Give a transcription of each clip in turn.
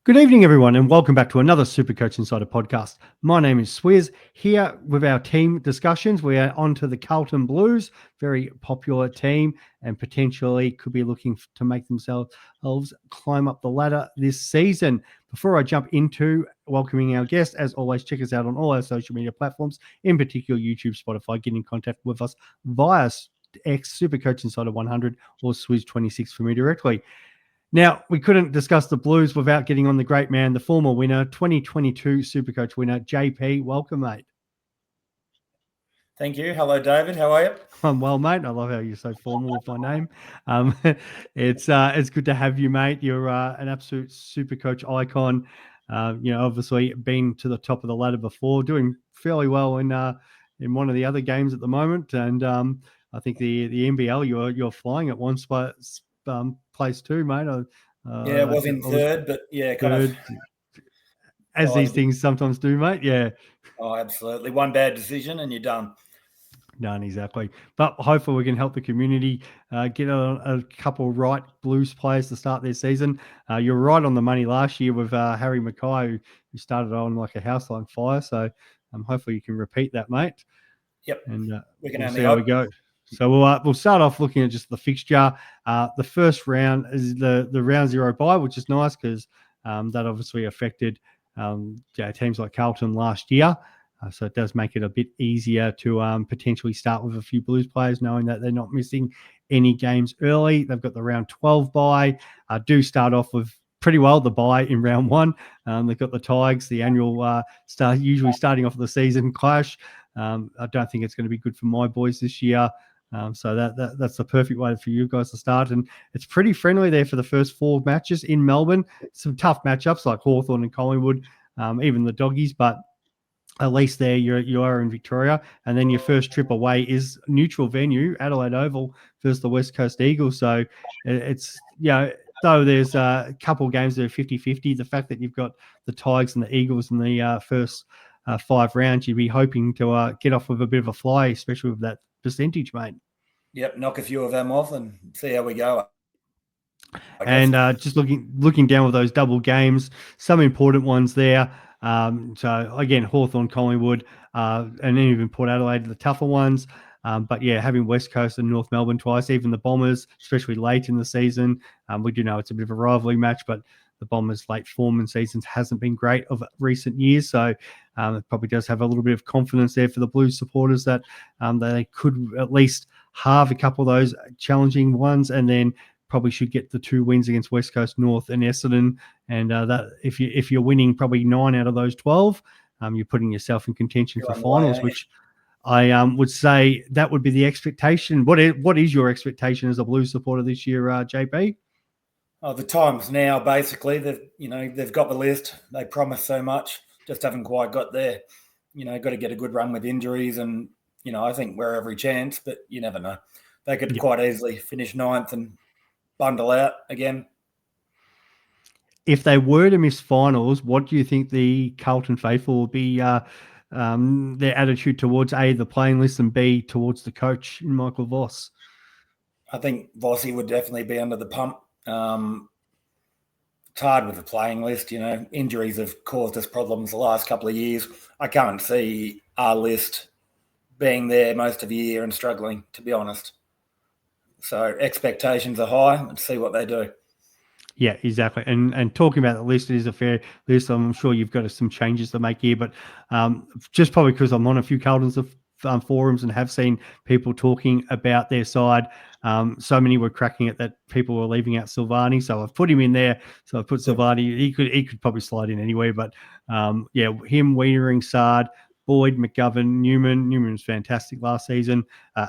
Good evening, everyone, and welcome back to another Supercoach Insider podcast. My name is Swizz. Here with our team discussions, we are on to the Carlton Blues, very popular team, and potentially could be looking to make themselves climb up the ladder this season. Before I jump into welcoming our guest, as always, check us out on all our social media platforms, in particular YouTube, Spotify. Get in contact with us via X Supercoach Insider 100 or Swizz 26 for me directly. Now, we couldn't discuss the Blues without getting on the great man, the former winner, 2022 Supercoach winner, JP. Welcome, mate. Thank you. Hello, David. How are you? I'm well, mate. I love how you're so formal with my name. It's good to have you, mate. You're an absolute Supercoach icon. Obviously been to the top of the ladder before, doing fairly well in one of the other games at the moment, and I think the NBL you're flying at one spot. Place too, mate. Yeah, it was in third, but yeah, kind third, as these things sometimes do, mate. Yeah. Oh, absolutely. One bad decision and you're done. None, exactly. But hopefully we can help the community get a couple of right Blues players to start their season. You're right on the money last year with Harry Mackay, who started on like a house on fire. So hopefully you can repeat that, mate. Yep. And we'll see how we go. So we'll start off looking at just the fixture. The first round is the round 0 bye, which is nice because that obviously affected teams like Carlton last year. So it does make it a bit easier to potentially start with a few Blues players, knowing that they're not missing any games early. They've got the round 12 bye. Do start off with pretty well the bye in round 1. They've got the Tigers, the annual usually starting off the season clash. I don't think it's going to be good for my boys this year. So that's the perfect way for you guys to start. And it's pretty friendly there for the first 4 matches in Melbourne. Some tough matchups like Hawthorn and Collingwood, even the Doggies, but at least there you are in Victoria. And then your first trip away is neutral venue, Adelaide Oval versus the West Coast Eagles. So it's, though there's a couple of games that are 50-50, the fact that you've got the Tigers and the Eagles in the first 5 rounds, you'd be hoping to get off with a bit of a fly, especially with that percentage, mate. Yep, knock a few of them off and see how we go. And just looking down with those double games, some important ones there. So again, Hawthorn, Collingwood, and then even Port Adelaide, the tougher ones. But yeah, having West Coast and North Melbourne twice, even the Bombers, especially late in the season. We do know it's a bit of a rivalry match, but the Bombers' late form in seasons hasn't been great of recent years. So it probably does have a little bit of confidence there for the Blues supporters that they could at least halve a couple of those challenging ones, and then probably should get the 2 wins against West Coast, North, and Essendon. And that if you're winning probably 9 out of those 12, you're putting yourself in contention for finals, which I would say that would be the expectation. What is your expectation as a Blues supporter this year, JP? Oh, the times now, basically, they've got the list. They promise so much, just haven't quite got there. Got to get a good run with injuries, and I think we're every chance, but you never know. They could quite easily finish 9th and bundle out again. If they were to miss finals, what do you think the Carlton faithful will be their attitude towards A, the playing list, and B, towards the coach in Michael Voss? I think Vossi would definitely be under the pump. It's hard with the playing list. Injuries have caused us problems the last couple of years. I can't see our list being there most of the year and struggling, to be honest. So expectations are high. Let's see what they do. Yeah, exactly. And talking about the list, it is a fair list. I'm sure you've got some changes to make here, but just probably because I'm on a few Carlton's forums and have seen people talking about their side. So many were cracking it that people were leaving out Silvani, so I've put him in there. So I've put Silvani. He could probably slide in anyway, but him, Wienering, Sard, Boyd, McGovern, Newman. Newman was fantastic last season.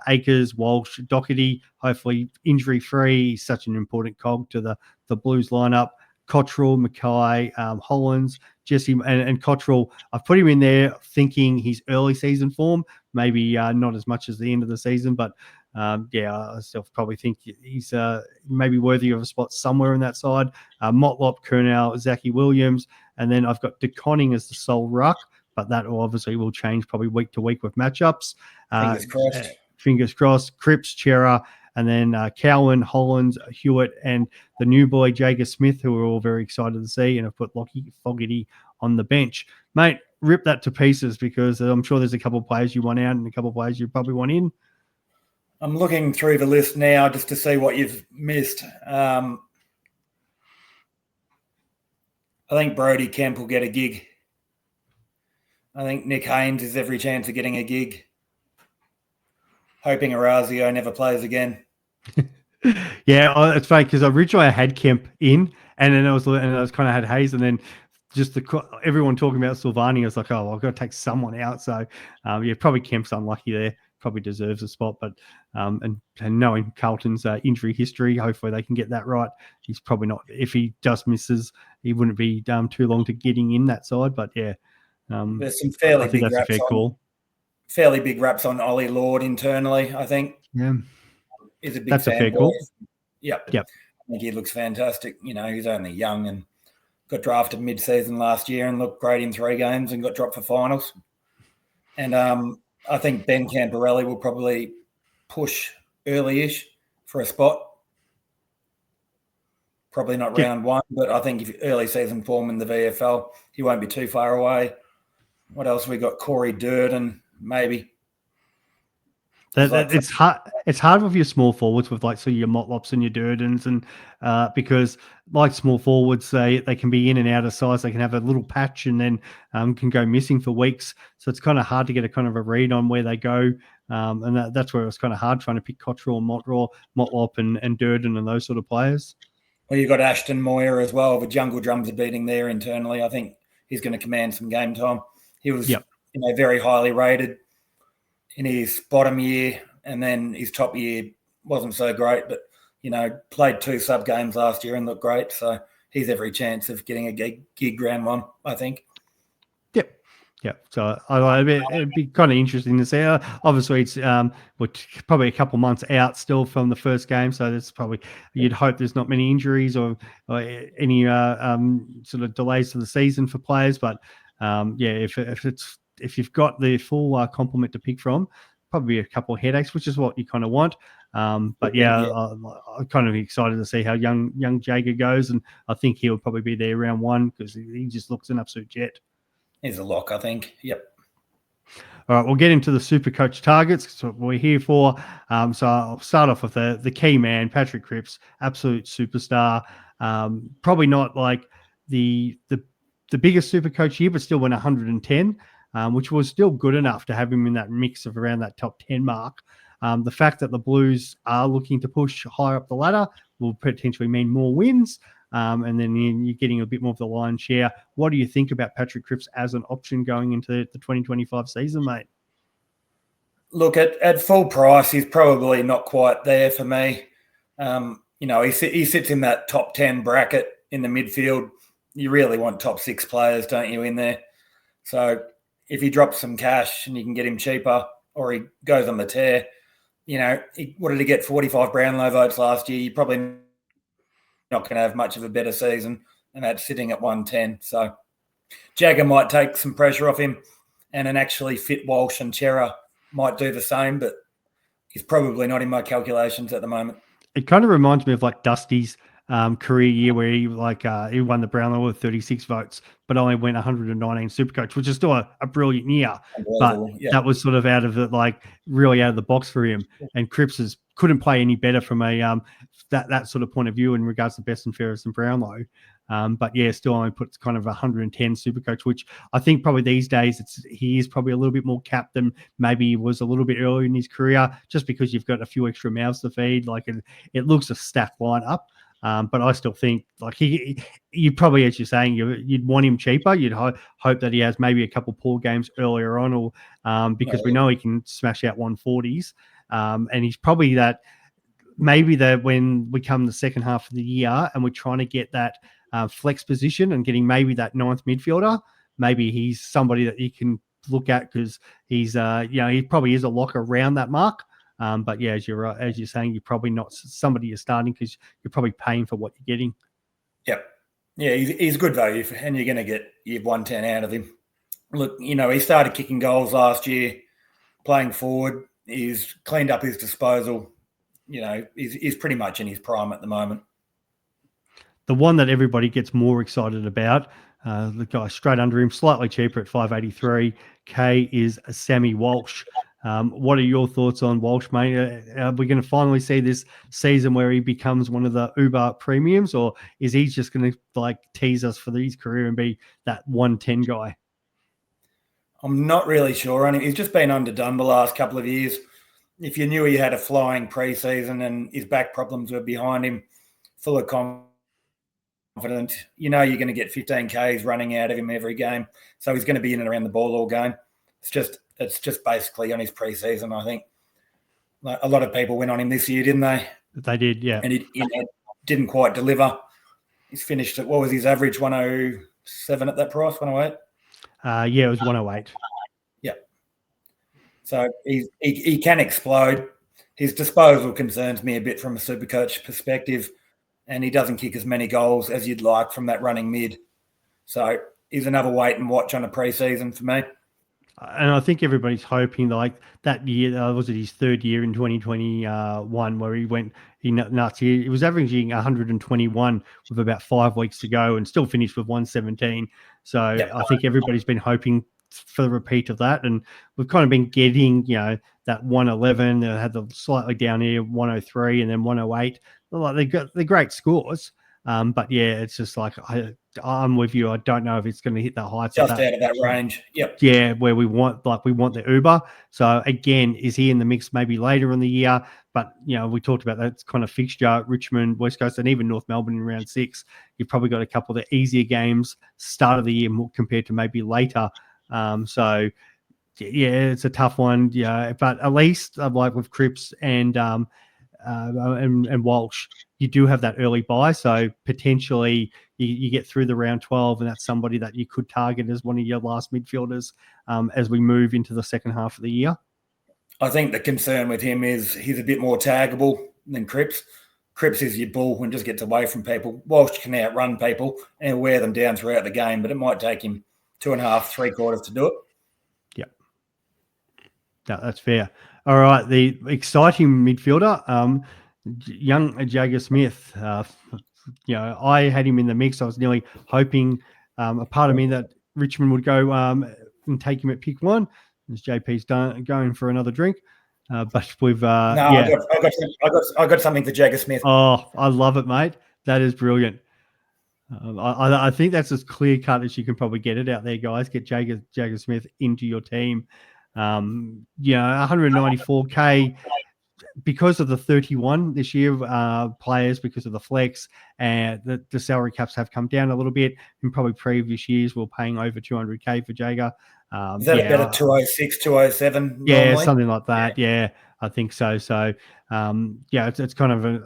Akers, Walsh, Doherty, hopefully injury-free. He's such an important cog to the Blues lineup. Cottrell, Mackay, Hollands, Jesse, and Cottrell. I've put him in there thinking his early season form, maybe not as much as the end of the season, but I still probably think he's maybe worthy of a spot somewhere in that side. Motlop, Kernell, Zachy Williams, and then I've got DeConning as the sole ruck, but that obviously will change probably week to week with matchups. Fingers crossed. Fingers crossed. Cripps, Chera, and then Cowan, Hollands, Hewitt, and the new boy Jagga Smith, who we're all very excited to see, and have put Lockie Fogarty on the bench. Mate, rip that to pieces, because I'm sure there's a couple of players you want out and a couple of players you probably want in. I'm looking through the list now just to see what you've missed. I think Brody Kemp will get a gig. I think Nick Haynes has every chance of getting a gig. Hoping Orazio never plays again. Yeah, it's funny because originally I had Kemp in, and then I was kind of had Hayes, and then just everyone talking about Silvani, I was like, oh, well, I've got to take someone out. So yeah, probably Kemp's unlucky there. Probably deserves a spot, but and knowing Carlton's injury history, hopefully they can get that right. He's probably not. If he just misses, he wouldn't be too long to getting in that side. But yeah, there's some fairly big raps on. Call. Fairly big raps on Ollie Lord internally, I think. Yeah, is a big. That's a fair call. Yep. Yep. I think he looks fantastic. You know, he's only young and got drafted mid-season last year and looked great in 3 games and got dropped for finals. And I think Ben Camporelli will probably push early-ish for a spot. Probably not round 1, but I think if early season form in the VFL, he won't be too far away. What else we got? Corey Durden, maybe. It's hard. It's hard with your small forwards with your Motlops and your Durdens, and because like small forwards, they can be in and out of size. They can have a little patch and then can go missing for weeks. So it's kind of hard to get a kind of a read on where they go. And that's where it was kind of hard trying to pick Cottrell and Motlop and Durden and those sort of players. Well, you've got Ashton Moyer as well. The Jungle Drums are beating there internally. I think he's going to command some game time. He was very highly rated in his bottom year, and then his top year wasn't so great, but, played 2 sub games last year and looked great. So he's every chance of getting a gig round 1, I think. Yeah, so it'd be kind of interesting to see. Obviously, it's probably a couple months out still from the first game, so that's probably you'd hope there's not many injuries or any sort of delays to the season for players. But if you've got the full complement to pick from, probably a couple of headaches, which is what you kind of want. But I'm kind of excited to see how young Jagga goes, and I think he'll probably be there round 1 because he just looks an absolute jet. He's a lock, I think. Yep. All right, we'll get into the Supercoach targets. That's what we're here for. So I'll start off with the key man, Patrick Cripps, absolute superstar. Probably not like the biggest Supercoach year, but still went 110, which was still good enough to have him in that mix of around that top 10 mark. The fact that the Blues are looking to push higher up the ladder will potentially mean more wins. And then you're getting a bit more of the lion's share. What do you think about Patrick Cripps as an option going into the 2025 season, mate? Look, at full price, he's probably not quite there for me. He sits in that top 10 bracket in the midfield. You really want top 6 players, don't you, in there? So if he drops some cash and you can get him cheaper, or he goes on the tear, what did he get? 45 Brownlow votes last year. You probably not going to have much of a better season, and that's sitting at 110. So Jagga might take some pressure off him, and an actually fit Walsh and Chera might do the same, but he's probably not in my calculations at the moment. It kind of reminds me of like Dusty's career year where he won the Brownlow with 36 votes, but only went 119 Supercoach, which is still a brilliant year. But that was sort of out of really out of the box for him. And Cripps couldn't play any better from a that sort of point of view in regards to best and fairest and Brownlow. But yeah, still only puts kind of 110 Supercoach, which I think probably these days he is probably a little bit more capped than maybe he was a little bit earlier in his career, just because you've got a few extra mouths to feed. Like it looks a stacked lineup. But I still think you probably, as you're saying, you'd want him cheaper. You'd hope that he has maybe a couple poor games earlier on, or because we know he can smash out 140s. And he's probably that when we come the second half of the year and we're trying to get that flex position and getting maybe that 9th midfielder, maybe he's somebody that you can look at because he's he probably is a lock around that mark. But yeah, as you're saying, you're probably not somebody you're starting because you're probably paying for what you're getting. Yep. Yeah, he's good value, and you're going to get your 110 out of him. Look, he started kicking goals last year, playing forward. He's cleaned up his disposal he's pretty much in his prime at the moment. The one that everybody gets more excited about, the guy straight under him, slightly cheaper at 583K, is Sammy Walsh. What are your thoughts on Walsh, mate? Are we going to finally see this season where he becomes one of the Uber premiums, or is he just going to tease us for his career and be that 110 guy? I'm not really sure. He's just been underdone the last couple of years. If you knew he had a flying preseason and his back problems were behind him, full of confidence, you're going to get 15 Ks running out of him every game. So he's going to be in and around the ball all game. It's just basically on his preseason, I think. A lot of people went on him this year, didn't they? They did, yeah. And he didn't quite deliver. He's finished at, what was his average, 107 at that price, 108? Yeah, it was 108. Yeah. So he can explode. His disposal concerns me a bit from a Supercoach perspective, and he doesn't kick as many goals as you'd like from that running mid. So he's another wait and watch on a preseason for me. And I think everybody's hoping that year, was it his third year in 2021 where he went nuts. He was averaging 121 with about 5 weeks to go and still finished with 117. So yep. I think everybody's been hoping for the repeat of that. And we've kind of been getting, that 111. They had the slightly down here, 103 and then 108. They're great scores. But yeah, it's just I'm with you. I don't know if it's going to hit the heights just out of that range. Yep. Yeah, where we want the Uber. So again, is he in the mix maybe later in the year? But we talked about that kind of fixture, Richmond, West Coast, and even North Melbourne in round 6. You've probably got a couple of the easier games start of the year compared to maybe later. So yeah, it's a tough one. Yeah, but at least with Cripps and Walsh, you do have that early buy, so potentially you get through the round 12, and that's somebody that you could target as one of your last midfielders as we move into the second half of the year. I think the concern with him is he's a bit more taggable than Cripps. Cripps is your bull and just gets away from people. Walsh can outrun people and wear them down throughout the game, but it might take him 2.5, 3/4 to do it. Yeah, no, that's fair. All right, the exciting midfielder, young Jagga Smith. I had him in the mix. I was nearly hoping, a part of me, that Richmond would go and take him at pick 1, as JP's going for another drink. But we've I got something for Jagga Smith. Oh, I love it, mate. That is brilliant. I think that's as clear cut as you can probably get it out there, guys. Get Jagga Smith into your team. 194K because of the 31 this year players, because of the flex, and the salary caps have come down a little bit. In probably previous years, we're paying over 200K for Jagga. Is that about a 206, 207? Yeah, normally? Something like that. Yeah, I think so. So, it's kind of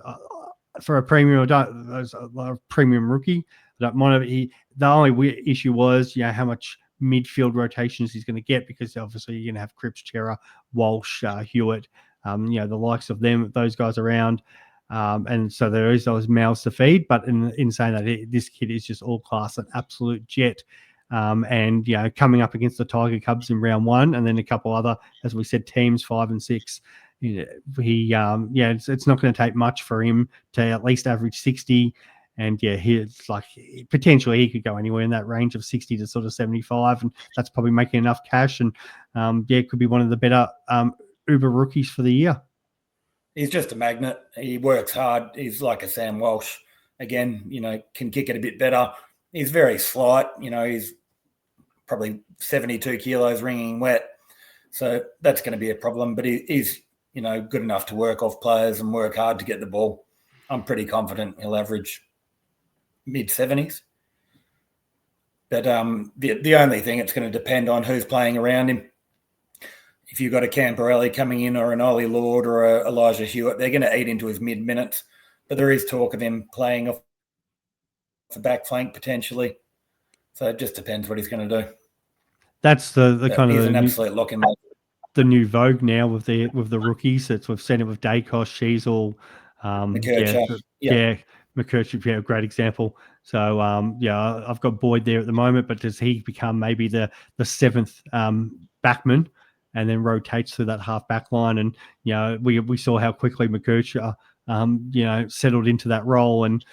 for a premium. A premium rookie. I don't mind it. The only issue was, how much midfield rotations he's going to get, because obviously you're going to have Cripps, Chera, Walsh, Hewitt, the likes of those guys around. And so there is those mouths to feed. But in saying that, this kid is just all class, an absolute jet. And coming up against the Tiger Cubs in round 1, and then a couple other, as we said, teams 5 and 6. It's not going to take much for him to at least average 60. And he's potentially he could go anywhere in that range of 60 to sort of 75, and that's probably making enough cash. And it could be one of the better Uber rookies for the year. He's just a magnet. He works hard. He's like a Sam Walsh. Again, can kick it a bit better. He's very slight. He's probably 72 kilos ringing wet. So that's going to be a problem. But he's, good enough to work off players and work hard to get the ball. I'm pretty confident he'll average mid-70s. But the only thing, it's going to depend on who's playing around him. If you've got a Camperelli coming in, or an Ollie Lord, or a Elijah Hewitt, they're going to eat into his mid-minutes. But there is talk of him playing off the back flank potentially. So it just depends what he's going to do. That's the kind of an absolute lock in. The new vogue now with the rookies. We've seen it with Dacos, Sheasel, McKercher, great example. So I've got Boyd there at the moment, but does he become maybe the 7th backman? and then rotates through that half back line. And, we saw how quickly McGurcher, settled into that role. And,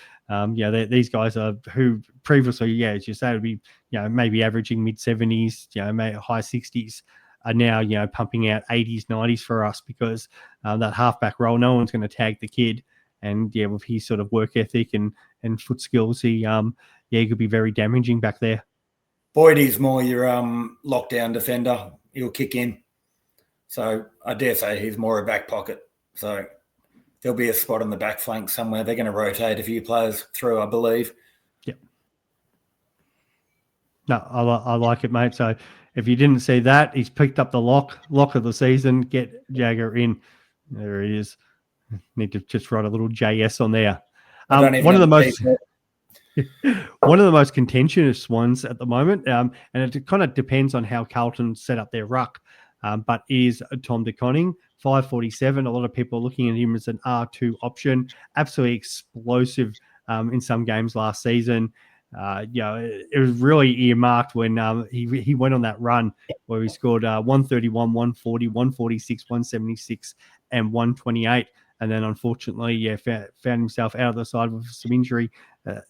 these guys are who previously, as you say, would be, maybe averaging mid-70s, maybe high 60s, are now, pumping out 80s, 90s for us because that half-back role, no one's going to tag the kid. And, with his sort of work ethic and foot skills, he could be very damaging back there. Boydie's more your lockdown defender. He'll kick in. So I dare say he's more a back pocket. So there'll be a spot on the back flank somewhere. They're going to rotate a few players through, I believe. Yep. No, I like it, mate. So if you didn't see that, he's picked up the lock of the season. Get Jagga in. There he is. Need to just write a little JS on there. One of the most contentious ones at the moment, and it kind of depends on how Carlton set up their ruck, but is Tom De Koning, 547. A lot of people are looking at him as an R2 option. Absolutely explosive in some games last season. It was really earmarked when he went on that run where he scored 131, 140, 146, 176, and 128. And then, unfortunately, found himself out of the side with some injury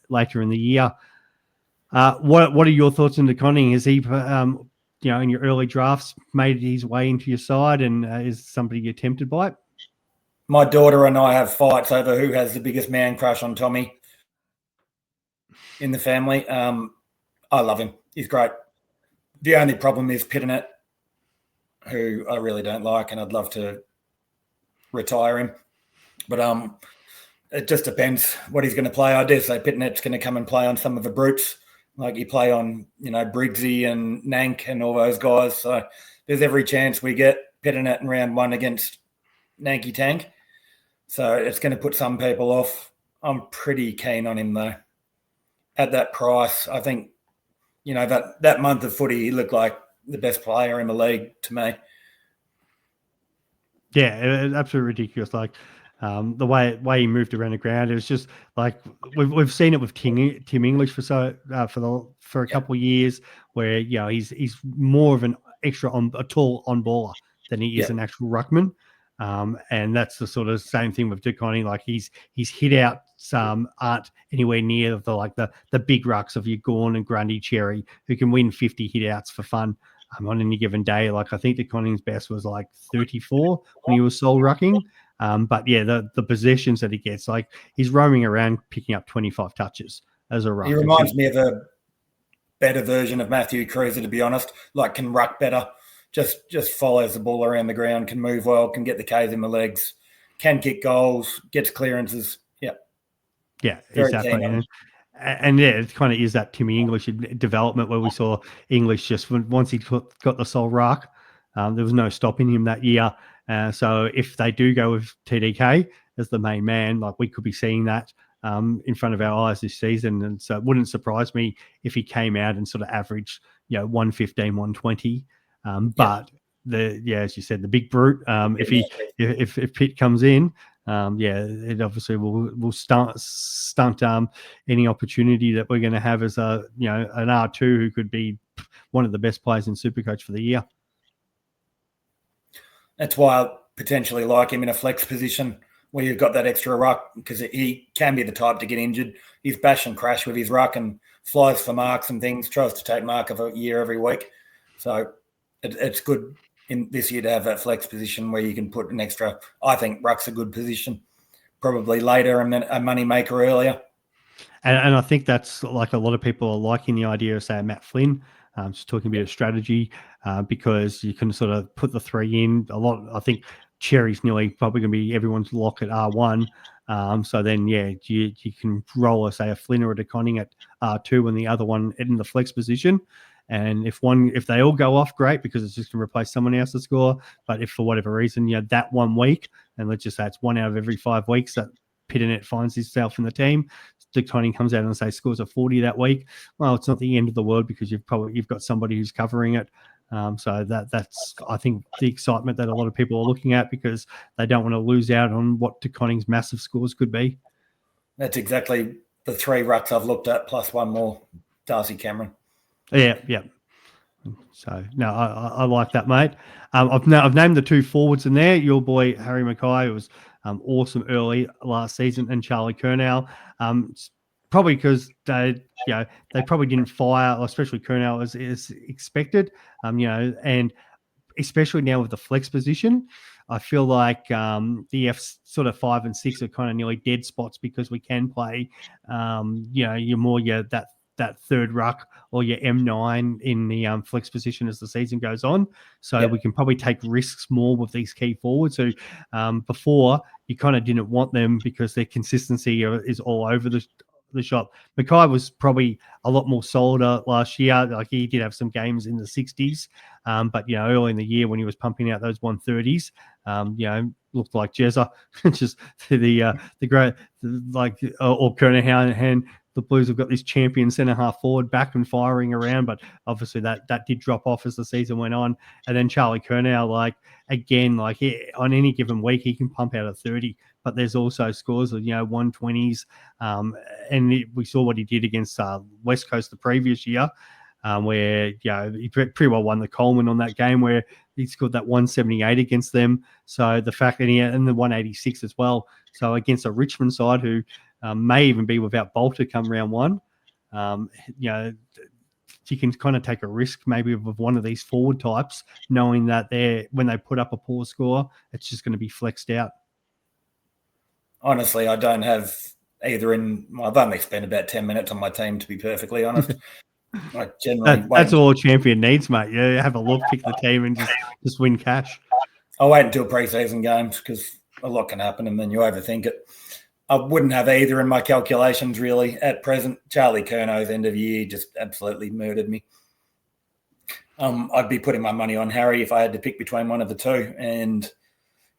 later in the year. What are your thoughts on De Koning? Has he, in your early drafts, made his way into your side, and is somebody you're tempted by it? My daughter and I have fights over who has the biggest man crush on Tommy in the family. I love him. He's great. The only problem is Pitternet, who I really don't like, and I'd love to retire him. But it just depends what he's going to play. I dare say Pitnet's going to come and play on some of the brutes, like he play on, Briggsy and Nank and all those guys. So there's every chance we get Pitternet in round one against Nanky Tank. So it's going to put some people off. I'm pretty keen on him, though. At that price, I think, that month of footy, he looked like the best player in the league to me. Yeah, absolutely ridiculous. Like, the way he moved around the ground, it was just like we've seen it with Tim English for a couple of years, where he's more of an extra a tall on baller than he is an actual ruckman, and that's the sort of same thing with De Koning. Like his hit outs aren't anywhere near the big rucks of your Gawn and Grundy, Cherry, who can win 50 hit outs for fun on any given day. Like I think De Koning's best was like 34 when he was sole rucking. But the possessions that he gets, like he's roaming around picking up 25 touches as a ruck. He reminds me of a better version of Matthew Cruiser, to be honest. Like can ruck better, just follows the ball around the ground, can move well, can get the K's in the legs, can kick goals, gets clearances. Yeah, exactly. And it kind of is that Timmy English development where we saw English just once he got the sole ruck, there was no stopping him that year. So if they do go with TDK as the main man, like we could be seeing that in front of our eyes this season. And so it wouldn't surprise me if he came out and sort of averaged, 115, 120. But as you said, the big brute, if Pitt comes in, it obviously will stunt any opportunity that we're going to have as an R2 who could be one of the best players in Supercoach for the year. That's why I potentially like him in a flex position where you've got that extra ruck, because he can be the type to get injured. He's bash and crash with his ruck and flies for marks and things, tries to take mark of a year every week. So it's good in this year to have that flex position where you can put an extra. I think ruck's a good position, probably later and then a money maker earlier. And I think that's like a lot of people are liking the idea of, say, Matt Flynn. Just talking a bit of strategy because you can sort of put the three in a lot. I think Cherry's probably going to be everyone's lock at R1. So then, you can roll, say, a Flynn or a De Koning at R2 and the other one in the flex position. And if they all go off, great, because it's just going to replace someone else to score. But if for whatever reason, that 1 week, and let's just say it's 1 out of every 5 weeks that Pitternet finds himself in the team, De Koning comes out and say scores a 40 that week. Well, it's not the end of the world because you've got somebody who's covering it. So that's I think the excitement that a lot of people are looking at, because they don't want to lose out on what De Koning's massive scores could be. That's exactly the 3 rucks I've looked at, plus one more, Darcy Cameron. Yeah. So no, I like that, mate. I've named the two forwards in there. Your boy Harry Mackay was awesome early last season, and Charlie Curnow. Probably because they probably didn't fire, especially Curnow as expected. And especially now with the flex position, I feel like the F sort of 5 and 6 are kind of nearly dead spots because we can play, you're more that third ruck or your M9 in the flex position as the season goes on. So we can probably take risks more with these key forwards who before you kind of didn't want them because their consistency is all over the shop. Mackay was probably a lot more solid last year. Like he did have some games in the 60s, but early in the year when he was pumping out those 130s, looked like Jezza, just the great or Kernahan. The Blues have got this champion centre half forward back and firing around, but obviously that did drop off as the season went on. And then Charlie Curnow, on any given week he can pump out a 30. But there's also scores of 120s, and we saw what he did against West Coast the previous year, where he pretty well won the Coleman on that game where he scored that 178 against them. So the fact that and the 186 as well. So against a Richmond side who may even be without Bolter come round one, you can kind of take a risk maybe with one of these forward types, knowing that when they put up a poor score, it's just going to be flexed out. Honestly, I don't have either I've only spent about 10 minutes on my team, to be perfectly honest. I generally that's all a champion needs, mate. Yeah, have a look, pick the team, and just win cash. I'll wait until preseason games because a lot can happen and then you overthink it. I wouldn't have either in my calculations, really, at present. Charlie Curnow's end of year just absolutely murdered me. I'd be putting my money on Harry if I had to pick between one of the two. And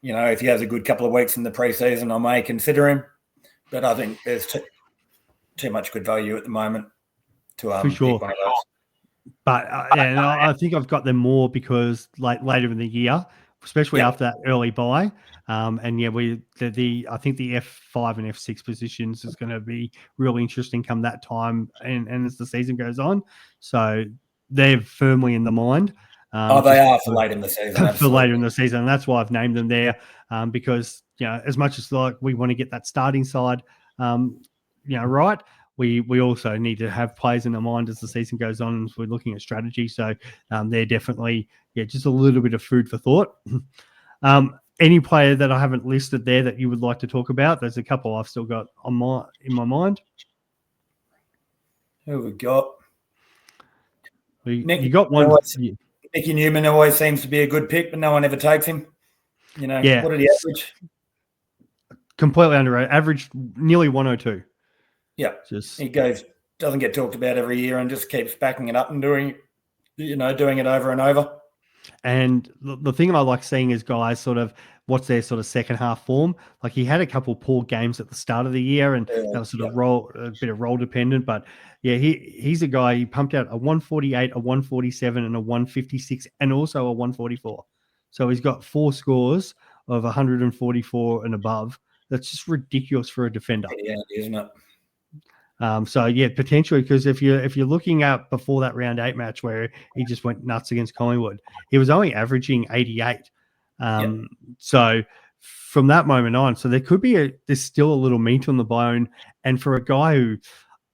if he has a good couple of weeks in the preseason, I may consider him. But I think there's too much good value at the moment to for sure. pick one of those. But I think I've got them more because later in the year, especially after that early buy. I think the F5 and F6 positions is going to be really interesting come that time and as the season goes on. So they're firmly in the mind. They are for late in the season. For later in the season. And that's why I've named them there because, as much as we want to get that starting side, right, we also need to have players in the mind as the season goes on and we're looking at strategy. So they're definitely, just a little bit of food for thought. Any player that I haven't listed there that you would like to talk about? There's a couple I've still got in my mind. Who have we got? You got one. Nicky Newman always seems to be a good pick, but no one ever takes him. What did he average? Completely underrated. Averaged nearly 102. Yeah. He doesn't get talked about every year and just keeps backing it up and doing it over and over. And the thing I like seeing is guys sort of what's their sort of second half form. Like he had a couple poor games at the start of the year and that was sort of a bit of role dependent. But he's a guy, he pumped out a 148, a 147 and a 156 and also a 144. So he's got 4 scores of 144 and above. That's just ridiculous for a defender. Yeah, isn't it? Potentially because if you're looking at before that round 8 match where he just went nuts against Collingwood, he was only averaging 88. So from that moment on, so there could be there's still a little meat on the bone. And for a guy who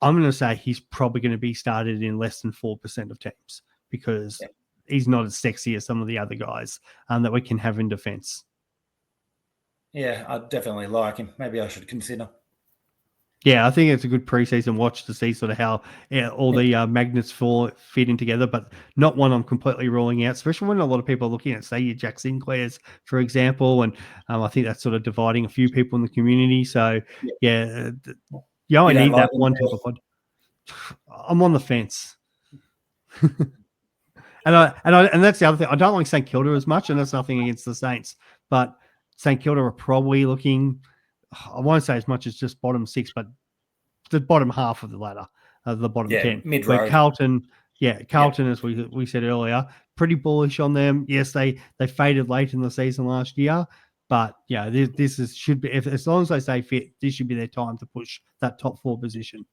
I'm going to say he's probably going to be started in less than 4% of teams because he's not as sexy as some of the other guys that we can have in defense. Yeah, I definitely like him. Maybe I should consider. Yeah, I think it's a good preseason watch to see sort of how all the magnets fit in together, but not one I'm completely ruling out, especially when a lot of people are looking at, say, your Jack Sinclairs, for example, and I think that's sort of dividing a few people in the community. So, you only need that one type of pod. I'm on the fence. and that's the other thing. I don't like St Kilda as much, and that's nothing against the Saints, but St Kilda are probably looking, I won't say as much as just bottom 6, but the bottom half of the ladder, the bottom 10. Mid-road. Carlton, as we said earlier, pretty bullish on them. Yes, they faded late in the season last year, but this should be, as long as they stay fit, this should be their time to push that top 4 position.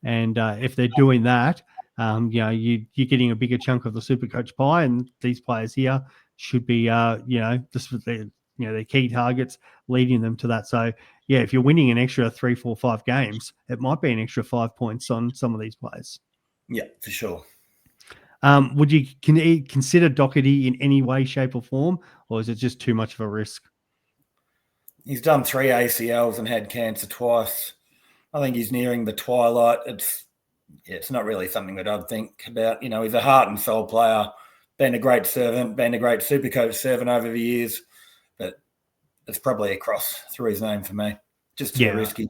And if they're doing that, you're getting a bigger chunk of the Supercoach pie, and these players here should be, their key targets, leading them to that. So, yeah, if you're winning an extra 3, 4, 5 games, it might be an extra 5 points on some of these players. Yeah, for sure. Would you consider Doherty in any way, shape, or form, or is it just too much of a risk? He's done 3 ACLs and had cancer twice. I think he's nearing the twilight. It's not really something that I'd think about. He's a heart and soul player, been a great servant, been a great Supercoach servant over the years, but it's probably a cross through his name for me. Just too risky.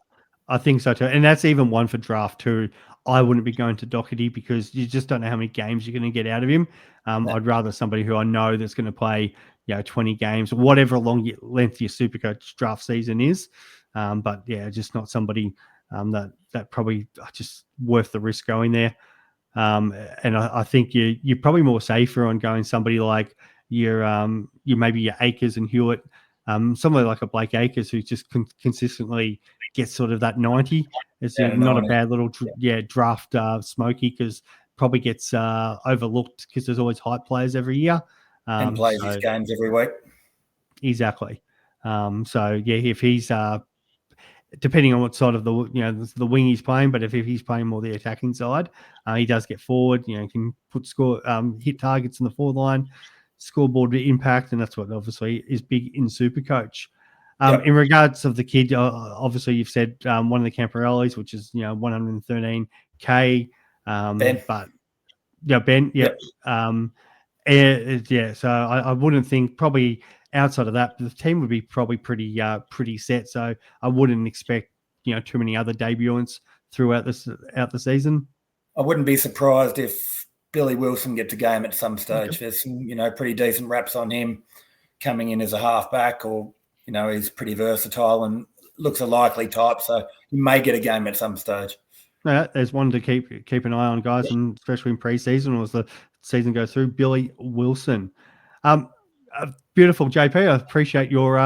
I think so too. And that's even one for draft too. I wouldn't be going to Doherty because you just don't know how many games you're going to get out of him. I'd rather somebody who I know that's going to play, 20 games, whatever length your Supercoach draft season is. But yeah, just not somebody that probably just worth the risk going there. And I think you're probably more safer on going somebody like maybe your Akers and Hewitt, somebody like a Blake Akers who just consistently gets sort of that 90. It's not a bad little draft smoky, because probably gets overlooked because there's always hype players every year. And plays his games every week. Exactly. If he's depending on what side of the wing he's playing, but if he's playing more the attacking side, he does get forward. Can put hit targets in the forward line, scoreboard impact, and that's what obviously is big in Supercoach. In regards of the kid, obviously you've said one of the Camparellis, which is 113K. Ben. But Ben, yep. So I wouldn't think, probably outside of that, the team would be probably pretty set. So I wouldn't expect too many other debutants throughout the season. I wouldn't be surprised if Billy Wilson gets a game at some stage. Okay. There's some pretty decent raps on him coming in as a halfback, or he's pretty versatile and looks a likely type. So he may get a game at some stage. Yeah, there's one to keep an eye on, guys, and especially in preseason as the season goes through. Billy Wilson, beautiful, JP. I appreciate your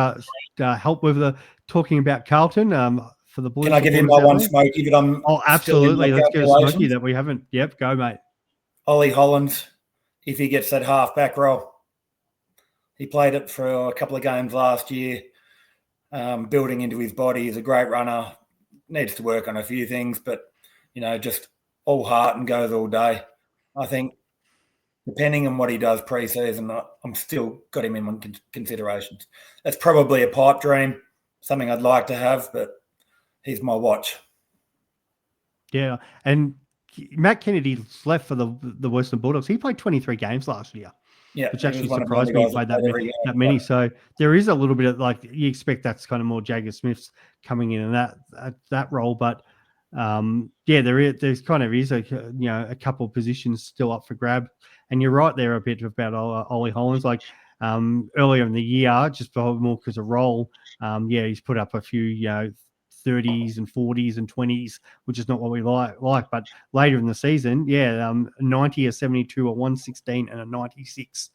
help with talking about Carlton. For the Blues, can I give him my one smoky that I'm? Oh, absolutely. Let's get a smoky that we haven't. Yep, go, mate. Ollie Hollands, if he gets that halfback role, he played it for a couple of games last year. Building into his body, he's a great runner. Needs to work on a few things, but just all heart and goes all day. I think, depending on what he does pre-season, I'm still got him in my considerations. That's probably a pipe dream, something I'd like to have, but he's my watch. Yeah, and Matt Kennedy left for the Western Bulldogs. He played 23 games last year. Yeah, which actually surprised me he played that many. Yeah. So there is a little bit of you expect that's kind of more Jagga Smith's coming in that role, but there's kind of is a couple of positions still up for grab. And you're right there a bit about Ollie Hollands. Earlier in the year, just more because of role, he's put up a few 30s and 40s and 20s, which is not what we like. But later in the season, 90, a 72, a 116, and a 96.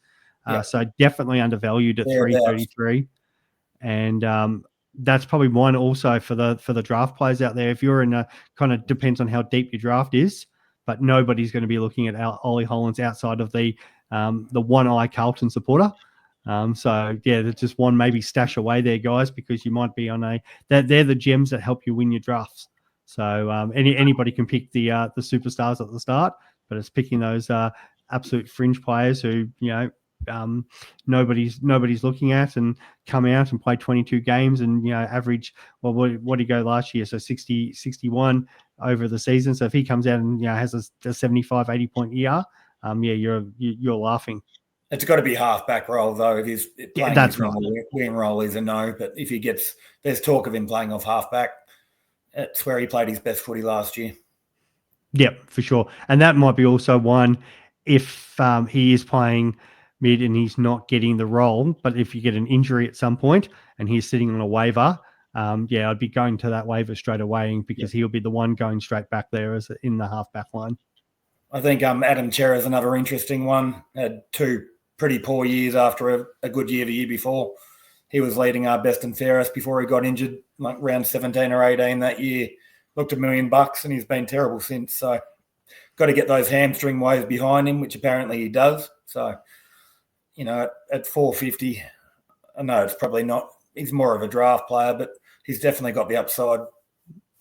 So definitely undervalued at 333. And that's probably one also for the draft players out there. If you're in a kind of depends on how deep your draft is, but nobody's going to be looking at Ollie Hollands outside of the one-eye Carlton supporter. There's just one maybe stash away there, guys, because you might be on they're the gems that help you win your drafts. So anybody can pick the superstars at the start, but it's picking those absolute fringe players who nobody's looking at and come out and play 22 games and average. Well, what did he go last year? So 60, 61 over the season. So if he comes out and has a 75, 80 point year, you're laughing. It's got to be halfback role, though. If he's playing his normal wing role, is a no. But if he gets, there's talk of him playing off halfback. It's where he played his best footy last year. Yep, for sure. And that might be also one if he is playing mid and he's not getting the role. But if you get an injury at some point and he's sitting on a waiver, I'd be going to that waiver straight away because he'll be the one going straight back there as in the halfback line. I think Adam Cherra is another interesting one. Had 2 pretty poor years after a good year the year before. He was leading our best and fairest before he got injured, like round 17 or 18 that year. Looked $1 million and he's been terrible since. So got got to get those hamstring waves behind him, which apparently he does. So, at 450, I know it's probably not. He's more of a draft player, but he's definitely got the upside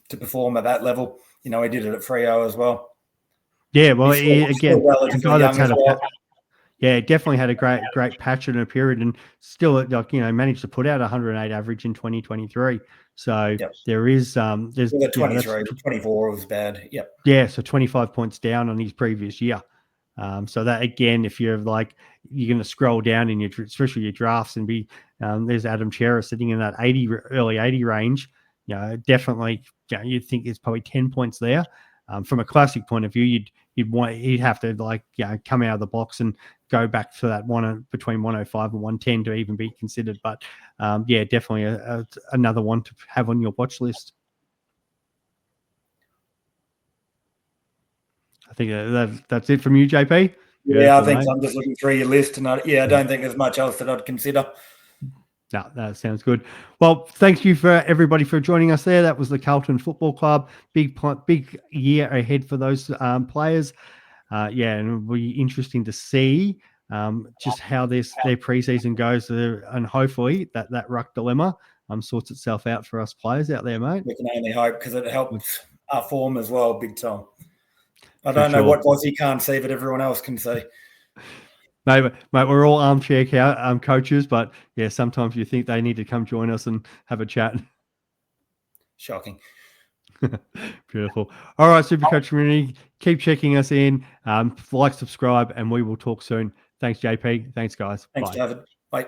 to perform at that level. He did it at Freo as well. Yeah, well, He's still relatively young as well. Yeah, definitely had a great patch in a period, and still, managed to put out 108 average in 2023. So there is there's 23, 24 was bad. Yep. Yeah, so 25 points down on his previous year. So that again, if you're you're going to scroll down in especially your drafts and be there's Adam Chera sitting in that early 80 range. Definitely, you'd think there's probably 10 points there. From a classic point of view, he'd have to come out of the box and go back to that between 105 and 110 to even be considered. But definitely another one to have on your watch list. I think that's it from you, JP. Yeah, I think so. I'm just looking through your list, and I don't think there's much else that I'd consider. No, that sounds good. Well, thank you for everybody for joining us there. That was the Carlton Football Club. Big year ahead for those players. And it'll be interesting to see just how their preseason goes, and hopefully that ruck dilemma sorts itself out for us players out there, mate. We can only hope, because it helps our form as well, big time. I don't know what Aussie can't see, but everyone else can see. Mate, we're all armchair coaches, but yeah, sometimes you think they need to come join us and have a chat. Shocking. Beautiful. All right, Supercoach community, keep checking us in. Like, subscribe, and we will talk soon. Thanks, JP. Thanks, guys. Thanks, Bye. David. Bye.